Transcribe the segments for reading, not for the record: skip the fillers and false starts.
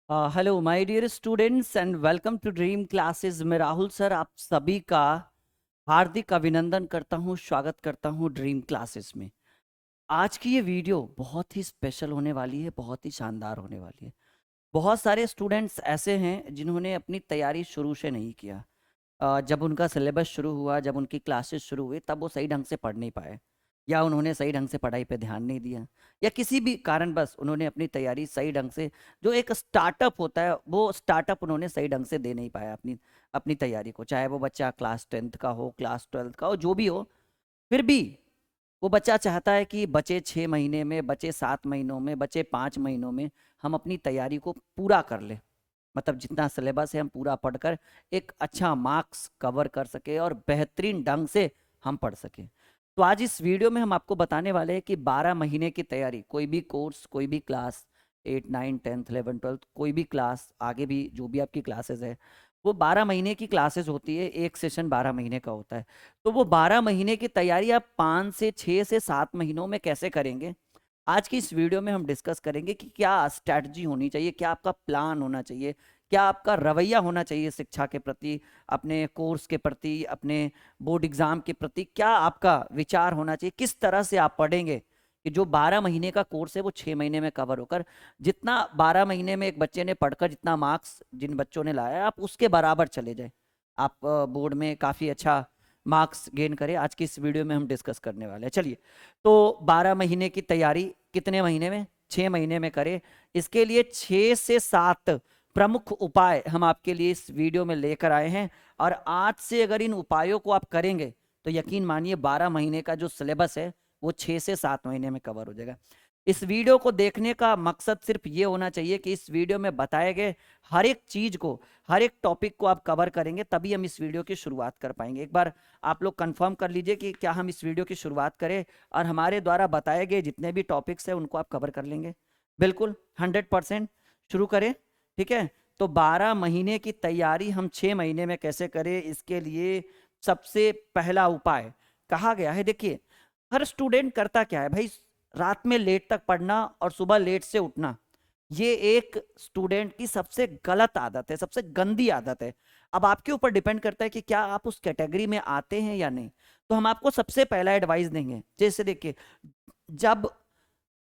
Hello my dear students and welcome to dream classes. मैं Rahul sir आप सभी का हार्दिक अभिनंदन करता हूं, स्वागत करता हूं ड्रीम क्लासेस में। आज की ये वीडियो बहुत ही स्पेशल होने वाली है, बहुत ही शानदार होने वाली है। बहुत सारे स्टूडेंट्स ऐसे हैं जिन्होंने अपनी तैयारी शुरू से नहीं किया। जब उनका सिलेबस शुरू हुआ, जब उनकी क्लासेस शुरू हुई, तब वो सही ढंग से पढ़ नहीं पाए, या उन्होंने सही ढंग से पढ़ाई पे ध्यान नहीं दिया, या किसी भी कारण बस उन्होंने अपनी तैयारी सही ढंग से, जो एक स्टार्टअप होता है वो स्टार्टअप उन्होंने सही ढंग से दे नहीं पाया अपनी अपनी तैयारी को। चाहे वो बच्चा क्लास 10th का हो, क्लास 12th का हो, जो भी हो, फिर भी वो बच्चा चाहता है कि बचे 6 महीने में, बचे 7 महीनों में, बचे 5 महीनों में हम अपनी तैयारी को पूरा कर ले। मतलब जितना सिलेबस है हम पूरा पढ़कर एक अच्छा मार्क्स कवर कर सके और बेहतरीन ढंग से हम पढ़ सके। तो आज इस वीडियो में हम आपको बताने वाले हैं कि 12 महीने की तैयारी, कोई भी कोर्स, कोई भी क्लास, 8 9 10 11 12 कोई भी क्लास, आगे भी जो भी आपकी क्लासेस है, वो 12 महीने की क्लासेस होती है। एक सेशन 12 महीने का होता है। तो वो 12 महीने की तैयारी आप 5 से 6 से 7 महीनों में कैसे करेंगे, आज की इस वीडियो में हम डिस्कस करेंगे कि क्या स्ट्रैटेजी होनी चाहिए, क्या आपका प्लान होना चाहिए, क्या आपका रवैया होना चाहिए शिक्षा के प्रति, अपने कोर्स के प्रति, अपने बोर्ड एग्जाम के प्रति, क्या आपका विचार होना चाहिए, किस तरह से आप पढ़ेंगे कि जो 12 महीने का कोर्स है वो 6 महीने में कवर होकर, जितना 12 महीने में एक बच्चे ने पढ़कर जितना मार्क्स जिन बच्चों ने लाया आप उसके बराबर चले जाए, आप बोर्ड में काफ़ी अच्छा मार्क्स गेन करें। आज की इस वीडियो में हम डिस्कस करने वाले हैं। चलिए, तो 12 महीने की तैयारी कितने महीने में? 6 महीने में करें। इसके लिए 6 से 7 प्रमुख उपाय हम आपके लिए इस वीडियो में लेकर आए हैं, और आज से अगर इन उपायों को आप करेंगे तो यकीन मानिए 12 महीने का जो सिलेबस है वो 6 से 7 महीने में कवर हो जाएगा। इस वीडियो को देखने का मकसद सिर्फ ये होना चाहिए कि इस वीडियो में बताए गए हर एक चीज को, हर एक टॉपिक को आप कवर करेंगे, तभी हम इस वीडियो की शुरुआत कर पाएंगे। एक बार आप लोग कंफर्म कर लीजिए कि क्या हम इस वीडियो की शुरुआत करें और हमारे द्वारा बताए गए जितने भी टॉपिक्स हैं उनको आप कवर कर लेंगे। बिल्कुल 100% शुरू करें। ठीक है, तो 12 महीने की तैयारी हम 6 महीने में कैसे करें, इसके लिए सबसे पहला उपाय कहा गया है। देखिए, हर स्टूडेंट करता क्या है भाई, रात में लेट तक पढ़ना और सुबह लेट से उठना, ये एक स्टूडेंट की सबसे गलत आदत है, सबसे गंदी आदत है। अब आपके ऊपर डिपेंड करता है कि क्या आप उस कैटेगरी में आते हैं या नहीं। तो हम आपको सबसे पहला एडवाइस देंगे। जैसे देखिए, जब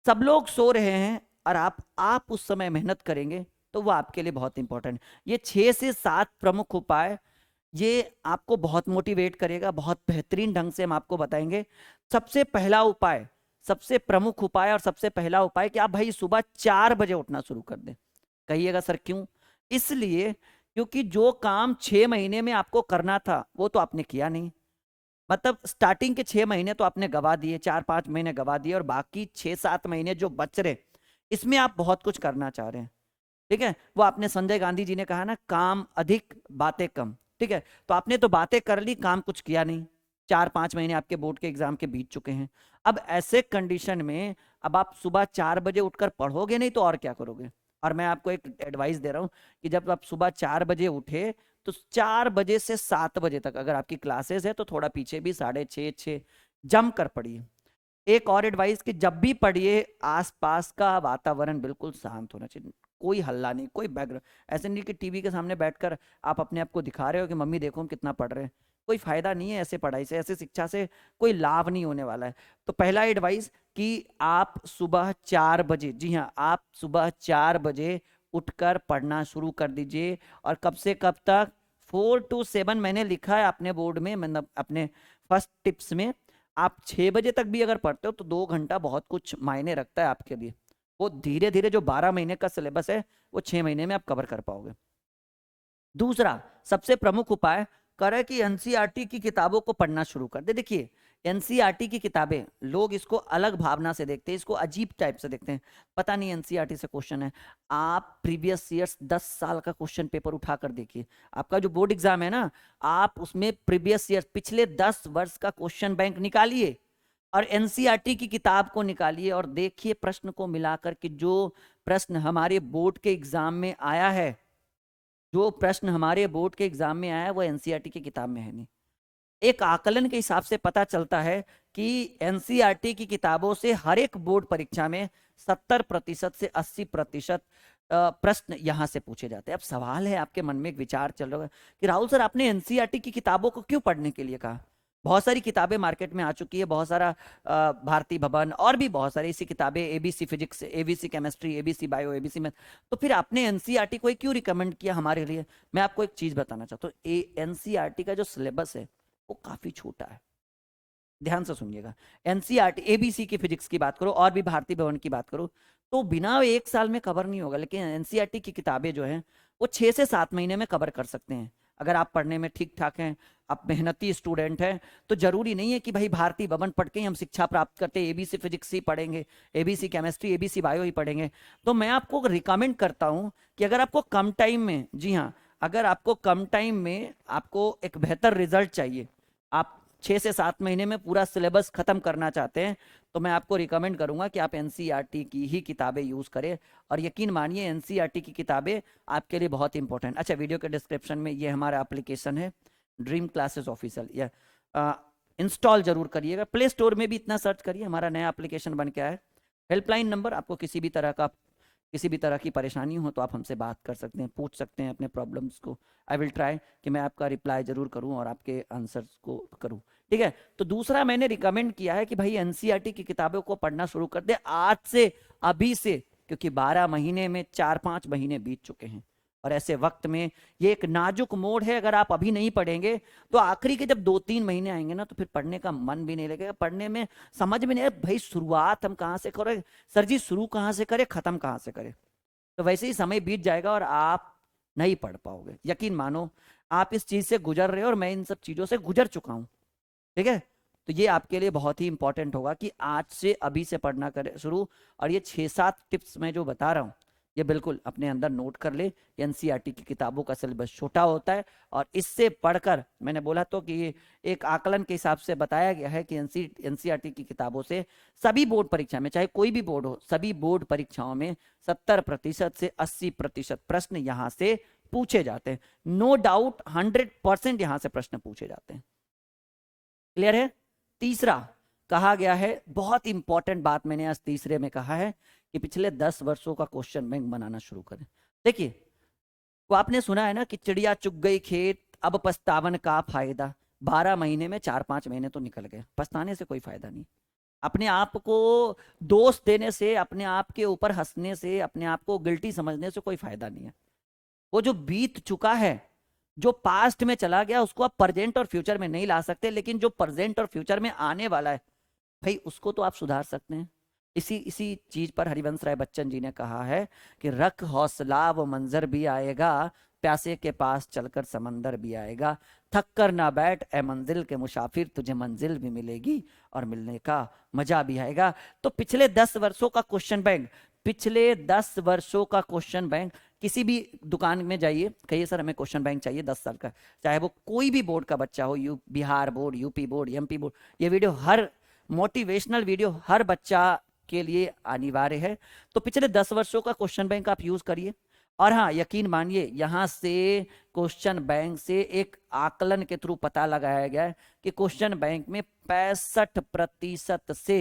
सब लोग सो रहे हैं और आप उस समय मेहनत करेंगे तो वो आपके लिए बहुत इंपॉर्टेंट। ये 6 से 7 प्रमुख उपाय, ये आपको बहुत मोटिवेट करेगा, बहुत बेहतरीन ढंग से हम आपको बताएंगे। सबसे पहला उपाय, सबसे प्रमुख उपाय और सबसे पहला उपाय कि आप भाई सुबह 4 बजे उठना शुरू कर दें। कहिएगा सर क्यों? इसलिए क्योंकि जो काम 6 महीने में आपको करना था वो तो आपने किया नहीं। मतलब स्टार्टिंग के 6 महीने तो आपने गवा दिए, 4 5 महीने गवा दिए, और बाकी 6 7 महीने जो बच रहे, इसमें आप बहुत कुछ करना चाह रहे हैं। ठीक है, वो आपने, संजय गांधी जी ने कहा ना, काम अधिक बातें कम। ठीक है, तो आपने तो बातें कर ली, काम कुछ किया नहीं। 4 5 महीने आपके बोर्ड के एग्जाम के बीत चुके हैं। अब ऐसे कंडीशन में अब आप सुबह 4 बजे उठकर पढ़ोगे नहीं तो और क्या करोगे? और मैं आपको एक एडवाइस दे रहा हूं कि जब आप सुबह 4 बजे उठे तो 4 बजे से 7 बजे तक अगर आपकी क्लासेस है तो थोड़ा पीछे भी 6:30 6 जम कर पढ़िए। एक और एडवाइस कि जब भी पढ़िए आसपास का वातावरण बिल्कुल शांत होना चाहिए, कोई हल्ला नहीं, कोई बैकग्राउंड। ऐसे नहीं कि टीवी के सामने बैठकर आप अपने आप को दिखा रहे हो कि मम्मी देखो हम कितना पढ़ रहे हैं। कोई फायदा नहीं है ऐसे पढ़ाई से, ऐसे शिक्षा से कोई लाभ नहीं होने वाला है। तो पहला एडवाइस कि आप सुबह 4 बजे, जी हाँ, आप सुबह 4 बजे उठकर पढ़ना शुरू कर दीजिए। और कब से कब तक? 4 to 7 मैंने लिखा है अपने बोर्ड में, मतलब अपने फर्स्ट टिप्स में। आप 6 बजे तक भी अगर पढ़ते हो तो 2 घंटा बहुत कुछ मायने रखता है आपके लिए। वो धीरे धीरे जो 12 महीने का सिलेबस है वो 6 महीने में आप कवर कर पाओगे। दूसरा सबसे प्रमुख उपाय करें कि एनसीईआरटी की किताबों को पढ़ना शुरू कर दे। देखिए, एनसीईआरटी की किताबें लोग इसको अलग भावना से देखते हैं, इसको अजीब टाइप से देखते हैं। पता नहीं एनसीईआरटी से क्वेश्चन है, आप प्रीवियस ईयर्स 10 साल का क्वेश्चन पेपर उठाकर देखिए। आपका जो बोर्ड एग्जाम है ना, आप उसमें प्रीवियस ईयर, पिछले 10 वर्ष का क्वेश्चन बैंक निकालिए और एनसीईआरटी की किताब को निकालिए और देखिए प्रश्न को मिलाकर कि जो प्रश्न हमारे बोर्ड के एग्जाम में आया है, जो प्रश्न हमारे बोर्ड के एग्जाम में आया है वो एनसीईआरटी की किताब में है नहीं। एक आकलन के हिसाब से पता चलता है कि एनसीईआरटी की किताबों से हर एक बोर्ड परीक्षा में 70% से 80% प्रश्न यहाँ से पूछे जाते हैं। अब सवाल है, आपके मन में एक विचार चल रहा है कि राहुल सर आपने एनसीईआरटी की किताबों को क्यों पढ़ने के लिए कहा? बहुत सारी किताबें मार्केट में आ चुकी है, बहुत सारा भारती भवन और भी बहुत सारी ऐसी किताबें, ABC physics, ABC chemistry, ABC bio, ABC math, तो फिर आपने एनसीईआरटी को क्यों रिकमेंड किया हमारे लिए? मैं आपको एक चीज बताना चाहता हूँ, एनसीईआरटी का जो सिलेबस है वो काफी छोटा है। ध्यान से सुनिएगा, एनसीईआरटी एबीसी की फिजिक्स की बात करो और भी भारती भवन की बात करो तो बिना एक साल में कवर नहीं होगा, लेकिन एनसीईआरटी की किताबें जो हैं वो 6 से 7 महीने में कवर कर सकते हैं अगर आप पढ़ने में ठीक ठाक हैं, आप मेहनती स्टूडेंट हैं। तो जरूरी नहीं है कि भाई भारती भवन पढ़ के ही हम शिक्षा प्राप्त करते हैं, एबीसी फिजिक्स ही पढ़ेंगे, एबीसी केमिस्ट्री, एबीसी बायो ही पढ़ेंगे। तो मैं आपको रिकमेंड करता हूं कि अगर आपको कम टाइम में, जी हाँ, अगर आपको कम टाइम में आपको एक बेहतर रिजल्ट चाहिए, आप 6 से 7 महीने में पूरा सिलेबस खत्म करना चाहते हैं, तो मैं आपको रिकमेंड करूंगा कि आप एनसीईआरटी की ही किताबें यूज करें। और यकीन मानिए एनसीईआरटी की किताबें आपके लिए बहुत इंपॉर्टेंट। अच्छा, वीडियो के डिस्क्रिप्शन में ये हमारा एप्लीकेशन है ड्रीम क्लासेस ऑफिशियल, या इंस्टॉल जरूर करिएगा। प्ले स्टोर में भी इतना सर्च करिए, हमारा नया एप्लीकेशन बन के आया है। हेल्पलाइन नंबर, आपको किसी भी तरह की परेशानी हो तो आप हमसे बात कर सकते हैं, पूछ सकते हैं अपने प्रॉब्लम्स को। आई विल ट्राई कि मैं आपका रिप्लाई जरूर करूं और आपके आंसर्स को करूं, ठीक है। तो दूसरा मैंने रिकमेंड किया है कि भाई एनसीईआरटी की किताबों को पढ़ना शुरू कर दे आज से, अभी से, क्योंकि 12 महीने में 4-5 महीने बीत चुके हैं और ऐसे वक्त में ये एक नाजुक मोड़ है। अगर आप अभी नहीं पढ़ेंगे तो आखिरी के जब 2-3 महीने आएंगे ना, तो फिर पढ़ने का मन भी नहीं लगेगा, पढ़ने में समझ में नहीं आएगा भाई शुरुआत हम कहाँ से करें सर जी, शुरू कहाँ से करें, खत्म कहाँ से करें। तो वैसे ही समय बीत जाएगा और आप नहीं पढ़ पाओगे। यकीन मानो आप इस चीज से गुजर रहे हो और मैं इन सब चीजों से गुजर चुका हूं, ठीक है। तो ये आपके लिए बहुत ही इंपॉर्टेंट होगा कि आज से, अभी से पढ़ना करें शुरू। और ये 6-7 टिप्स मैं जो बता रहा हूं ये बिल्कुल अपने अंदर नोट कर ले। एनसीईआरटी की किताबों का सिलेबस छोटा होता है और इससे पढ़कर, मैंने बोला तो कि ये एक आकलन के हिसाब से बताया गया है कि एनसीईआरटी की किताबों से सभी बोर्ड परीक्षा में, चाहे कोई भी बोर्ड हो, सभी बोर्ड परीक्षाओं में 70% से 80% प्रश्न यहां से पूछे जाते हैं। नो डाउट 100% यहां से प्रश्न पूछे जाते हैं। क्लियर है? तीसरा कहा गया है, बहुत इंपॉर्टेंट बात मैंने आज तीसरे में कहा है कि पिछले 10 वर्षों का क्वेश्चन बैंक बनाना शुरू करें। देखिए, तो आपने सुना है ना कि चिड़िया चुग गई खेत, अब पछतावन का फायदा। 12 महीने में 4-5 महीने तो निकल गए, पछताने से कोई फायदा नहीं। अपने आप को दोष देने से, अपने आप के ऊपर हंसने से, अपने आप को गिल्टी समझने से कोई फायदा नहीं है। वो जो बीत चुका है, जो पास्ट में चला गया, उसको आप प्रेजेंट और फ्यूचर में नहीं ला सकते, लेकिन जो प्रेजेंट और फ्यूचर में आने वाला है भाई, उसको तो आप सुधार सकते हैं। इसी इसी चीज पर हरिवंश राय बच्चन जी ने कहा है कि रख हौसला, वो मंजर भी आएगा, प्यासे के पास चलकर समंदर भी आएगा, थक कर ना बैठ ए मंजिल के मुसाफिर, तुझे मंजिल भी मिलेगी और मिलने का मजा भी आएगा। तो पिछले 10 वर्षों का क्वेश्चन बैंक, पिछले 10 वर्षों का क्वेश्चन बैंक, किसी भी दुकान में जाइए, कहिए सर हमें क्वेश्चन बैंक चाहिए 10 साल का, चाहे वो कोई भी बोर्ड का बच्चा हो, Bihar board, UP board, MP board, ये वीडियो, हर मोटिवेशनल वीडियो हर बच्चा के लिए अनिवार्य है। तो पिछले 10 वर्षों का क्वेश्चन बैंक आप यूज करिए। और हाँ, यकीन मानिए यहां से क्वेश्चन बैंक से एक आकलन के थ्रू पता लगाया गया है कि क्वेश्चन बैंक में 65% से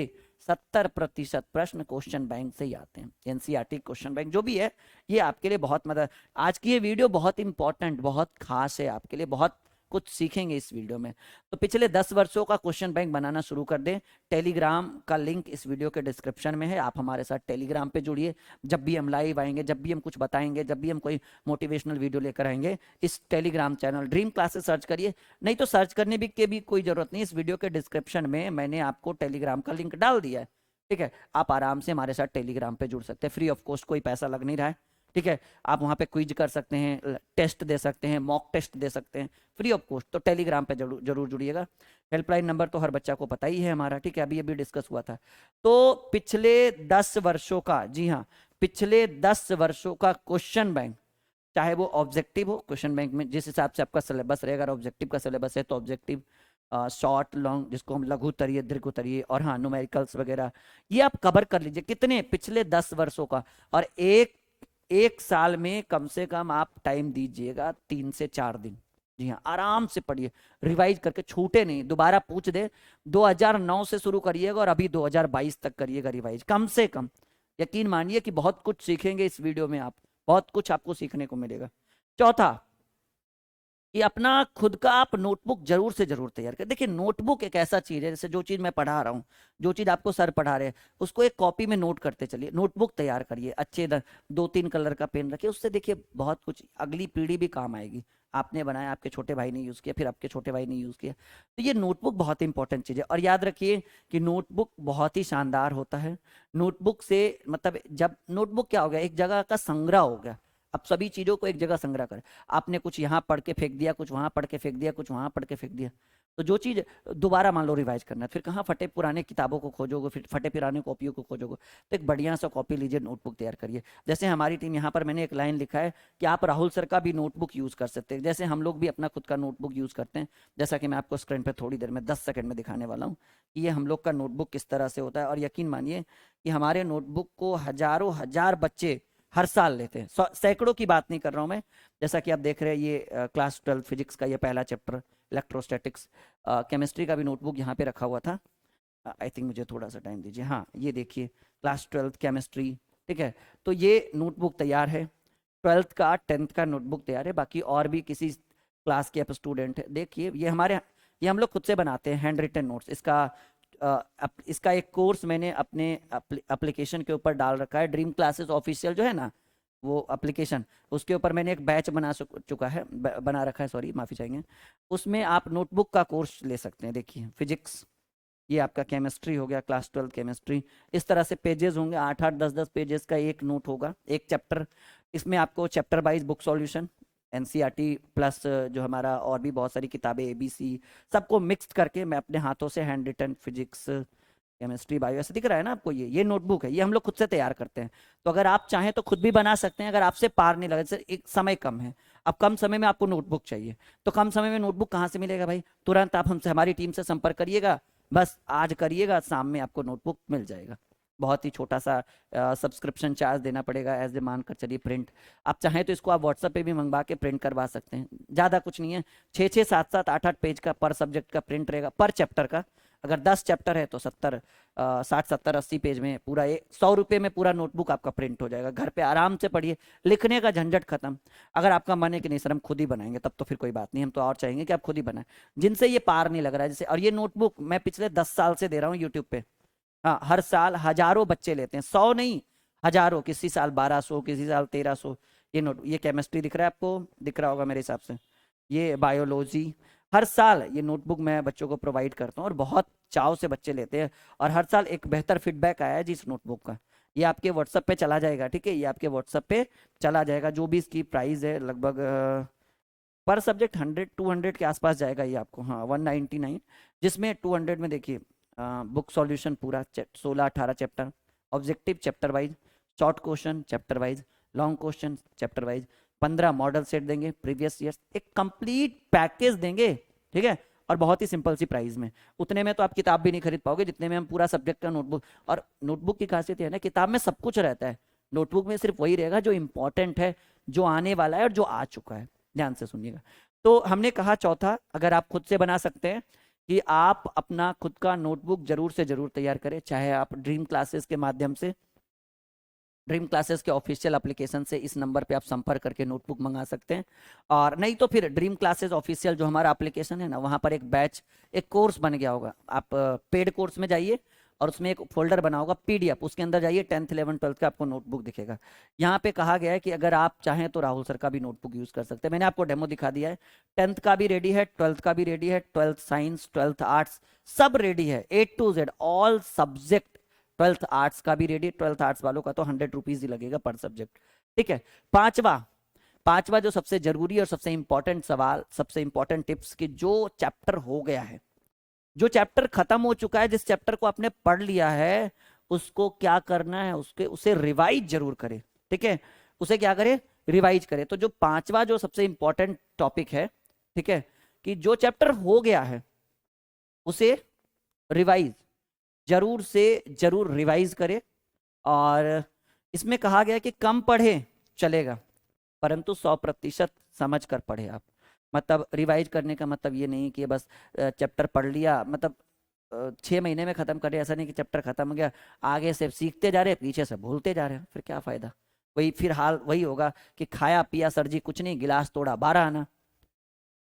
70% प्रश्न क्वेश्चन बैंक से ही आते हैं। एनसीईआरटी क्वेश्चन बैंक जो भी है, ये आपके लिए बहुत मदद, आज की ये वीडियो बहुत इंपॉर्टेंट, बहुत खास है आपके लिए, बहुत कुछ सीखेंगे इस वीडियो में। तो पिछले 10 वर्षों का क्वेश्चन बैंक बनाना शुरू कर दें। टेलीग्राम का लिंक इस वीडियो के डिस्क्रिप्शन में है, आप हमारे साथ टेलीग्राम पे जुड़िए। जब भी हम लाइव आएंगे, जब भी हम कुछ बताएंगे, जब भी हम कोई मोटिवेशनल वीडियो लेकर आएंगे, इस Telegram channel dream classes search करिए। नहीं तो सर्च करने के भी कोई जरूरत नहीं, इस वीडियो के डिस्क्रिप्शन में मैंने आपको टेलीग्राम का लिंक डाल दिया है, ठीक है। आप आराम से हमारे साथ टेलीग्राम पे जुड़ सकते हैं, फ्री ऑफ कॉस्ट, कोई पैसा लग नहीं रहा है, ठीक है। आप वहां पे क्विज कर सकते हैं, टेस्ट दे सकते हैं, मॉक टेस्ट दे सकते हैं, फ्री ऑफ कॉस्ट। तो टेलीग्राम पे जरूर जुड़िएगा। हेल्पलाइन नंबर तो हर बच्चा को पता ही है हमारा, ठीक है, अभी अभी डिस्कस हुआ था। तो पिछले 10 वर्षों का, जी हाँ, पिछले 10 वर्षों का क्वेश्चन बैंक, चाहे वो ऑब्जेक्टिव हो, क्वेश्चन बैंक में जिस हिसाब से आपका सिलेबस रहेगा, अगर ऑब्जेक्टिव का सिलेबस है तो ऑब्जेक्टिव, शॉर्ट लॉन्ग, जिसको हम लघु उत्तरीय, दीर्घ उत्तरीय, और हाँ न्यूमेरिकल्स वगैरह, ये आप कवर कर लीजिए। कितने? पिछले 10 वर्षों का। और एक साल में कम से कम आप टाइम दीजिएगा 3 से 4 दिन। जी हाँ, आराम से पढ़िए, रिवाइज करके, छूटे नहीं, दोबारा पूछ दे। 2009 से शुरू करिएगा और अभी 2022 तक करिएगा रिवाइज, कम से कम। यकीन मानिए कि बहुत कुछ सीखेंगे इस वीडियो में आप, बहुत कुछ आपको सीखने को मिलेगा। चौथा, कि अपना खुद का आप नोटबुक जरूर से जरूर तैयार करें। देखिए नोटबुक एक ऐसा चीज है, जैसे जो चीज मैं पढ़ा रहा हूँ, जो चीज आपको सर पढ़ा रहे हैं, उसको एक कॉपी में नोट करते चलिए। नोटबुक तैयार करिए, अच्छे 2-3 कलर का पेन रखिए, उससे देखिए बहुत कुछ अगली पीढ़ी भी काम आएगी। आपने बनाया, आपके छोटे भाई ने यूज किया, फिर आपके छोटे भाई ने यूज किया, तो ये नोटबुक बहुत इंपॉर्टेंट चीज है। और याद रखिए कि नोटबुक बहुत ही शानदार होता है। नोटबुक से मतलब, जब नोटबुक क्या हो गया, एक जगह का संग्रह हो गया। अब सभी चीजों को एक जगह संग्रह करें। आपने कुछ यहाँ पढ़ के फेंक दिया, कुछ वहां पढ़ के फेंक दिया, कुछ वहां पढ़ के फेंक दिया, तो जो चीज दोबारा मान लो रिवाइज करना है, फिर कहाँ फटे पुराने किताबों को खोजोगे, फिर फटे पुराने कॉपियों को खोजोगे। तो एक बढ़िया सा कॉपी लीजिए, नोटबुक तैयार करिए। जैसे हमारी टीम, यहाँ पर मैंने एक लाइन लिखा है कि आप राहुल सर का भी नोटबुक यूज कर सकते हैं, जैसे हम लोग भी अपना खुद का नोटबुक यूज करते हैं। जैसा कि मैं आपको स्क्रीन पर थोड़ी देर में 10 सेकंड में दिखाने वाला हूँ कि ये हम लोग का नोटबुक किस तरह से होता है। और यकीन मानिए कि हमारे नोटबुक को हजारों हजार बच्चे हर साल लेते हैं, सैकड़ों की बात नहीं कर रहा हूं मैं। जैसा कि आप देख रहे हैं, ये क्लास 12 फिजिक्स का ये पहला चैप्टर इलेक्ट्रोस्टैटिक्स। केमिस्ट्री का भी नोटबुक यहाँ पे रखा हुआ था। आई थिंक मुझे थोड़ा सा टाइम दीजिए। हाँ, ये देखिए क्लास 12 केमिस्ट्री, ठीक है। तो ये नोटबुक तैयार है, 12th का 10th का नोटबुक तैयार है। बाकी और भी किसी क्लास के आप स्टूडेंट है, देखिए ये हमारे, ये हम लोग खुद से बनाते हैं हैंड रिटन नोट्स। इसका एक कोर्स मैंने अपने एप्लीकेशन के ऊपर डाल रखा है, ड्रीम क्लासेस ऑफिशियल जो है ना, वो एप्लीकेशन, उसके ऊपर मैंने एक बैच चुका है, बना रखा है, सॉरी माफ़ी चाहेंगे। उसमें आप नोटबुक का कोर्स ले सकते हैं। देखिए फिजिक्स, ये आपका केमिस्ट्री हो गया, क्लास 12 केमिस्ट्री। इस तरह से पेजेस होंगे, 8-8 10-10 पेजेस का एक नोट होगा, एक चैप्टर। इसमें आपको chapter wise book solution, NCERT plus जो हमारा और भी बहुत सारी किताबें, एबीसी, सबको मिक्स करके मैं अपने हाथों से handwritten physics, chemistry, bio, ऐसे दिख रहा है ना आपको, ये नोटबुक है, ये हम लोग खुद से तैयार करते हैं। तो अगर आप चाहें तो खुद भी बना सकते हैं, अगर आपसे पार नहीं लगा, जैसे एक समय कम है, अब कम समय में आपको नोटबुक चाहिए, तो कम समय में नोटबुक कहाँ से मिलेगा भाई? तुरंत आप हमसे, हमारी टीम से संपर्क करिएगा, बस आज करिएगा, शाम में आपको नोटबुक मिल जाएगा। बहुत ही छोटा सा सब्सक्रिप्शन चार्ज देना पड़ेगा, एज ए मान कर चलिए प्रिंट। आप चाहें तो इसको आप व्हाट्सएप पे भी मंगवा के प्रिंट करवा सकते हैं, ज़्यादा कुछ नहीं है। 6-6 7-7 8-8 पेज का पर सब्जेक्ट का प्रिंट रहेगा, पर चैप्टर का। अगर 10 चैप्टर है तो 60-70-80 पेज में पूरा, 100 रुपये में पूरा नोटबुक आपका प्रिंट हो जाएगा। घर पे आराम से पढ़िए, लिखने का झंझट खत्म। अगर आपका मन है कि नहीं सर हम खुद ही बनाएंगे, तब तो फिर कोई बात नहीं, हम तो और चाहेंगे कि आप खुद ही बनाएं, जिनसे ये पार नहीं लग रहा है जैसे। और ये नोटबुक मैं पिछले 10 साल से दे रहा हूँ यूट्यूब पे। हाँ, हर साल हजारों बच्चे लेते हैं, 100 नहीं हजारों, किसी साल 1200, किसी साल 1300। ये केमिस्ट्री दिख रहा है आपको, दिख रहा होगा मेरे हिसाब से, ये बायोलॉजी। हर साल ये नोटबुक मैं बच्चों को प्रोवाइड करता हूँ और बहुत चाव से बच्चे लेते हैं। और हर साल एक बेहतर फीडबैक आया है जी इस नोटबुक का। ये आपके व्हाट्सएप पे चला जाएगा, ठीक है, ये आपके व्हाट्सएप पे चला जाएगा। जो भी इसकी प्राइस है, लगभग पर सब्जेक्ट 100-200 के आसपास जाएगा ये आपको, हाँ 199, जिसमें 200 में देखिए बुक सॉल्यूशन पूरा 16-18 chapter, objective chapter wise, short question chapter wise, long question chapter wise, 15 model set देंगे प्रीवियस ईयर्स, एक कंप्लीट पैकेज देंगे, ठीक है। और बहुत ही सिंपल सी प्राइस में, उतने में तो आप किताब भी नहीं खरीद पाओगे जितने में हम पूरा सब्जेक्ट का नोटबुक। और नोटबुक की खासियत है ना, किताब में सब कुछ रहता है, नोटबुक में सिर्फ वही रहेगा जो इंपॉर्टेंट है, जो आने वाला है और जो आ चुका है। ध्यान से सुनिएगा। तो हमने कहा चौथा, अगर आप खुद से बना सकते हैं, कि आप अपना खुद का नोटबुक जरूर से जरूर तैयार करें, चाहे आप ड्रीम क्लासेस के माध्यम से, ड्रीम क्लासेस के ऑफिशियल एप्लीकेशन से इस नंबर पे आप संपर्क करके नोटबुक मंगा सकते हैं। और नहीं तो फिर ड्रीम क्लासेस ऑफिशियल जो हमारा एप्लीकेशन है ना, वहाँ पर एक बैच, एक कोर्स बन गया होगा, आप पेड कोर्स में जाइए और उसमें एक फोल्डर बना होगा पीडीएफ, उसके अंदर जाइए, 10th 11th 12th का आपको नोटबुक दिखेगा। यहाँ पे कहा गया है कि अगर आप चाहें तो राहुल सर का भी नोटबुक यूज कर सकते हैं। मैंने आपको डेमो दिखा दिया है, 10th का भी रेडी है, 12th का भी रेडी है, 12th साइंस, 12th आर्ट्स, सब रेडी है, A to Z all subject. 12th arts का भी रेडी, 12th आर्ट्स वालों का तो 100 रुपीज ही लगेगा पर सब्जेक्ट, ठीक है। पांचवा, पांचवा जो सबसे जरूरी और सबसे इंपॉर्टेंट सवाल, सबसे इंपॉर्टेंट टिप्स, कि जो चैप्टर हो गया है, जो चैप्टर खत्म हो चुका है, जिस चैप्टर को आपने पढ़ लिया है, उसको क्या करना है, उसे रिवाइज जरूर करें, ठीक है। उसे क्या करें, रिवाइज करें। तो जो पांचवा जो सबसे इंपॉर्टेंट टॉपिक है, ठीक है, कि जो चैप्टर हो गया है उसे रिवाइज जरूर से जरूर रिवाइज करें। और इसमें कहा गया कि कम पढ़े चलेगा, परंतु 100% समझ कर पढ़े आप। मतलब रिवाइज करने का मतलब ये नहीं कि बस चैप्टर पढ़ लिया, मतलब 6 महीने में खत्म करे, ऐसा नहीं कि चैप्टर खत्म हो गया, आगे से सीखते जा रहे हैं, पीछे से भूलते जा रहे हैं, फिर क्या फायदा। वही फिर हाल वही होगा कि खाया पिया सर जी कुछ नहीं, गिलास तोड़ा 12 आना।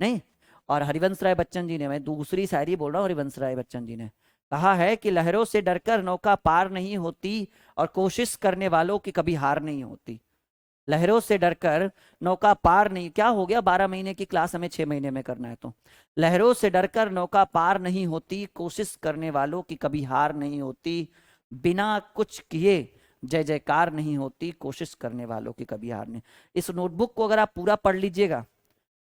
नहीं। और हरिवंश राय बच्चन जी ने, मैं दूसरी शायरी बोल रहा हूँ, हरिवंश राय बच्चन जी ने कहा है कि लहरों से डरकर नौका पार नहीं होती और कोशिश करने वालों की कभी हार नहीं होती। लहरों से डरकर नौका पार नहीं, क्या हो गया, 12 महीने की क्लास हमें 6 महीने में करना है तो। लहरों से डरकर नौका पार नहीं होती, कोशिश करने वालों की कभी हार नहीं होती। बिना कुछ किए जय जयकार नहीं होती, कोशिश करने वालों की कभी हार नहीं। इस नोटबुक को अगर आप पूरा पढ़ लीजिएगा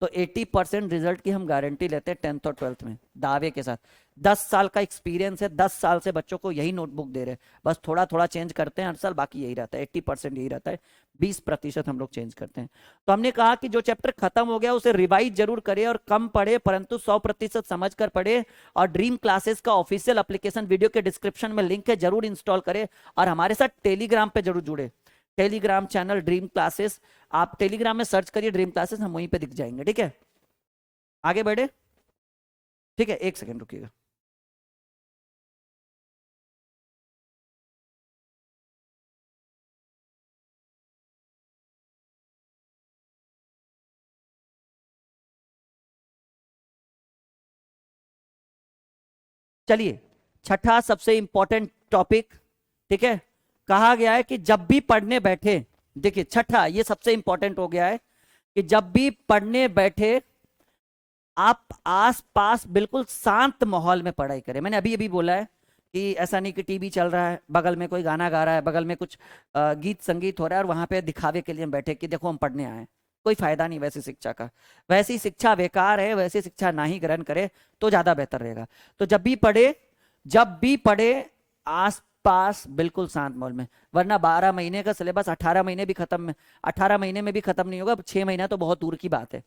तो 80% रिजल्ट की हम गारंटी लेते हैं 10th और 12th में, दावे के साथ। 10 साल का एक्सपीरियंस है, 10 साल से बच्चों को यही नोटबुक दे रहे हैं, बस थोड़ा थोड़ा चेंज करते हैं हर साल, बाकी यही रहता है, 80% यही रहता है, 20% हम लोग चेंज करते हैं। तो हमने कहा कि जो चैप्टर खत्म हो गया उसे रिवाइज जरूर करे और कम पढ़े, परंतु 100% समझ कर पढ़े। और ड्रीम क्लासेस का ऑफिशियल एप्लीकेशन वीडियो के डिस्क्रिप्शन में लिंक है, जरूर इंस्टॉल करे और हमारे साथ टेलीग्राम पे जरूर जुड़े। टेलीग्राम चैनल ड्रीम क्लासेस, आप टेलीग्राम में सर्च करिए ड्रीम क्लासेस, हम वहीं पे दिख जाएंगे। ठीक है, आगे बढ़े। ठीक है, एक सेकंड रुकिएगा। चलिए, छठा सबसे इंपॉर्टेंट टॉपिक। ठीक है, कहा गया है कि जब भी पढ़ने बैठे, देखिए छठा ये सबसे इंपॉर्टेंट हो गया है कि जब भी पढ़ने बैठे आप आस पास बिल्कुल शांत माहौल में पढ़ाई करें। मैंने अभी अभी बोला है कि ऐसा नहीं कि टीवी चल रहा है, बगल में कोई गाना गा रहा है, बगल में कुछ गीत संगीत हो रहा है और वहां पे दिखावे के लिए हम बैठे कि देखो हम पढ़ने आए। कोई फायदा नहीं वैसी शिक्षा का, वैसी शिक्षा बेकार है, वैसी शिक्षा ना ही ग्रहण करे तो ज्यादा बेहतर रहेगा। तो जब भी पढ़े आस पास बिल्कुल शांत माहौल में, वरना 12 महीने का सिलेबस 18 महीने भी खत्म, 18 महीने में भी खत्म नहीं होगा, 6 महीना तो बहुत दूर की बात है।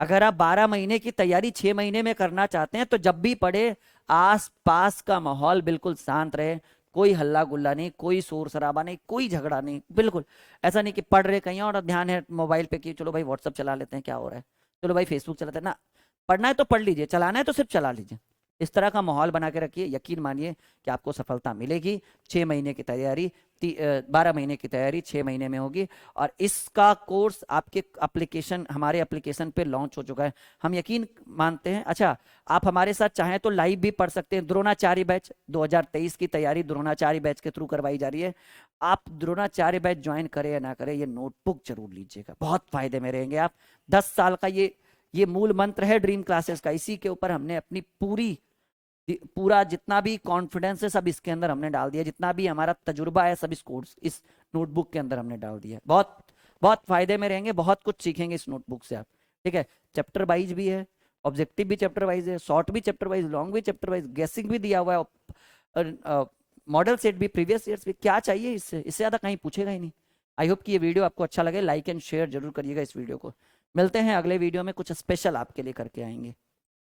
अगर आप 12 महीने की तैयारी 6 महीने में करना चाहते हैं तो जब भी पढ़े आस पास का माहौल बिल्कुल शांत रहे, कोई हल्ला गुल्ला नहीं, कोई शोर शराबा नहीं, कोई झगड़ा नहीं, बिल्कुल ऐसा नहीं कि पढ़ रहे कहीं और ध्यान है मोबाइल पे कि चलो भाई व्हाट्सअप चला लेते हैं क्या हो रहा है, चलो भाई फेसबुक चलाते हैं ना। पढ़ना है तो पढ़ लीजिए, चलाना है तो सिर्फ चला लीजिए। इस तरह का माहौल बना के रखिए, यकीन मानिए कि आपको सफलता मिलेगी। 6 महीने की तैयारी 12 महीने की तैयारी 6 महीने में होगी। और इसका कोर्स आपके एप्लीकेशन, हमारे एप्लीकेशन पे लॉन्च हो चुका है, हम यकीन मानते हैं। अच्छा, आप हमारे साथ चाहें तो लाइव भी पढ़ सकते हैं। द्रोणाचार्य बैच 2023 की तैयारी द्रोणाचार्य बैच के थ्रू करवाई जा रही है। आप द्रोणाचार्य बैच ज्वाइन करें या ना करें, ये नोटबुक जरूर लीजिएगा, बहुत फायदे में रहेंगे आप। 10 साल का ये मूल मंत्र है ड्रीम क्लासेस का, इसी के ऊपर हमने अपनी पूरा जितना भी कॉन्फिडेंस है सब इसके अंदर हमने डाल दिया, जितना भी हमारा तजुर्बा है सब इस कोर्स, इस नोटबुक के अंदर हमने डाल दिया। बहुत बहुत फायदे में रहेंगे, बहुत कुछ सीखेंगे इस नोटबुक से आप। ठीक है, चैप्टर वाइज भी है, ऑब्जेक्टिव भी चैप्टर वाइज है, शॉर्ट भी चैप्टर वाइज, लॉन्ग भी चैप्टर वाइज, गेसिंग भी दिया हुआ है, मॉडल सेट भी, प्रीवियस ईयर्स भी। क्या चाहिए इससे ज्यादा कहीं पूछेगा ही नहीं। आई होप कि ये वीडियो आपको अच्छा लगे, लाइक एंड शेयर जरूर करिएगा इस वीडियो को। मिलते हैं अगले वीडियो में, कुछ स्पेशल आपके लिए करके आएंगे।